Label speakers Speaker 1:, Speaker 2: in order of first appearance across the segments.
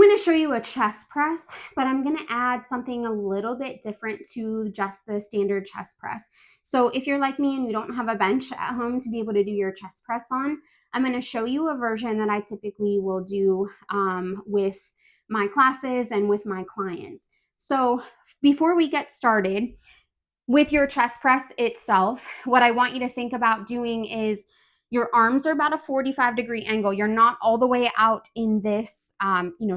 Speaker 1: going to show you a chest press, but I'm going to add something a little bit different to just the standard chest press. So if you're like me and you don't have a bench at home to be able to do your chest press on, I'm going to show you a version that I typically will do with my classes and with my clients. So before we get started with your chest press itself, what I want you to think about doing is your arms are about a 45-degree angle. You're not all the way out in this,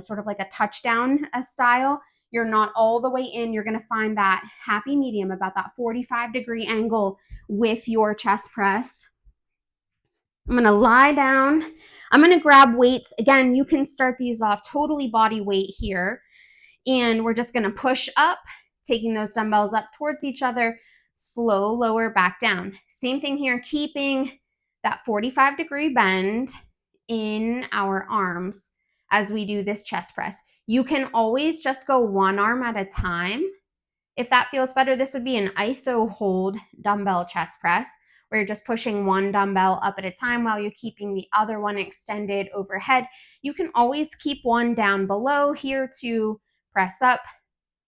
Speaker 1: sort of like a touchdown style. You're not all the way in. You're going to find that happy medium, about that 45-degree angle with your chest press. I'm going to lie down. I'm going to grab weights. Again, you can start these off totally body weight here. And we're just going to push up, taking those dumbbells up towards each other, slow lower back down. Same thing here, keeping that 45-degree bend in our arms as we do this chest press. You can always just go one arm at a time. If that feels better, this would be an iso hold dumbbell chest press, where you're just pushing one dumbbell up at a time while you're keeping the other one extended overhead. You can always keep one down below here to press up,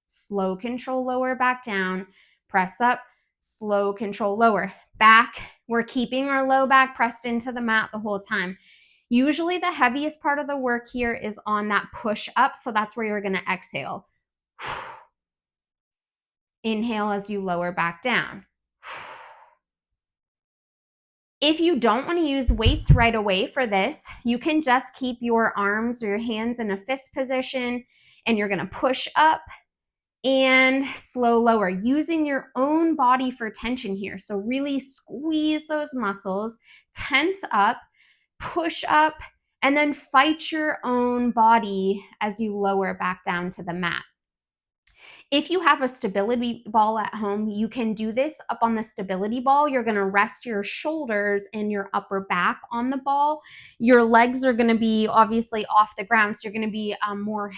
Speaker 1: slow control lower back down, press up, slow control lower. Back, we're keeping our low back pressed into the mat the whole time. Usually the heaviest part of the work here is on that push up, so that's where you're going to exhale. Inhale as you lower back down. If you don't want to use weights right away for this, you can just keep your arms or your hands in a fist position, and you're going to push up and slow lower, using your own body for tension here. So really squeeze those muscles, tense up, push up, and then fight your own body as you lower back down to the mat. If you have a stability ball at home, you can do this up on the stability ball. You're going to rest your shoulders and your upper back on the ball. Your legs are going to be obviously off the ground, so you're going to be more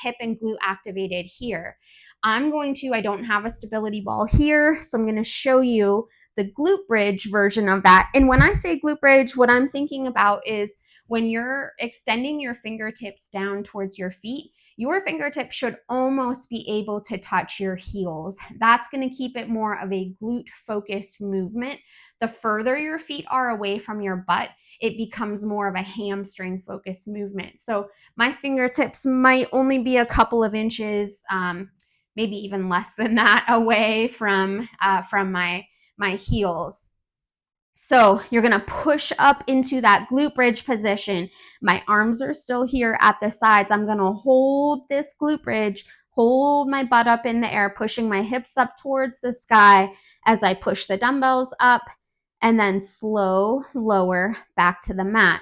Speaker 1: hip and glute activated here. I don't have a stability ball here, so I'm going to show you the glute bridge version of that. And when I say glute bridge, what I'm thinking about is when you're extending your fingertips down towards your feet, your fingertips should almost be able to touch your heels. That's going to keep it more of a glute focused movement. The further your feet are away from your butt, it becomes more of a hamstring focused movement. So my fingertips might only be a couple of inches, maybe even less than that, away from my heels. So you're going to push up into that glute bridge position. My arms are still here at the sides. I'm going to hold this glute bridge, hold my butt up in the air, pushing my hips up towards the sky as I push the dumbbells up, and then slow lower back to the mat.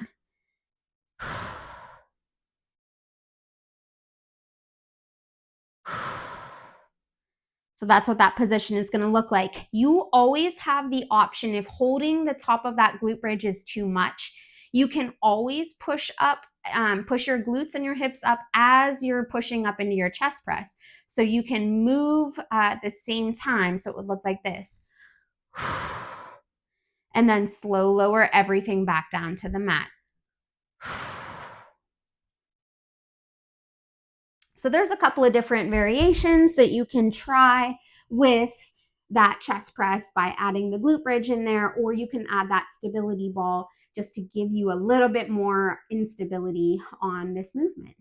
Speaker 1: So that's what that position is going to look like. You always have the option, if holding the top of that glute bridge is too much, you can always push up, push your glutes and your hips up as you're pushing up into your chest press. So you can move at the same time. So it would look like this. And then slow lower everything back down to the mat. So there's a couple of different variations that you can try with that chest press by adding the glute bridge in there, or you can add that stability ball just to give you a little bit more instability on this movement.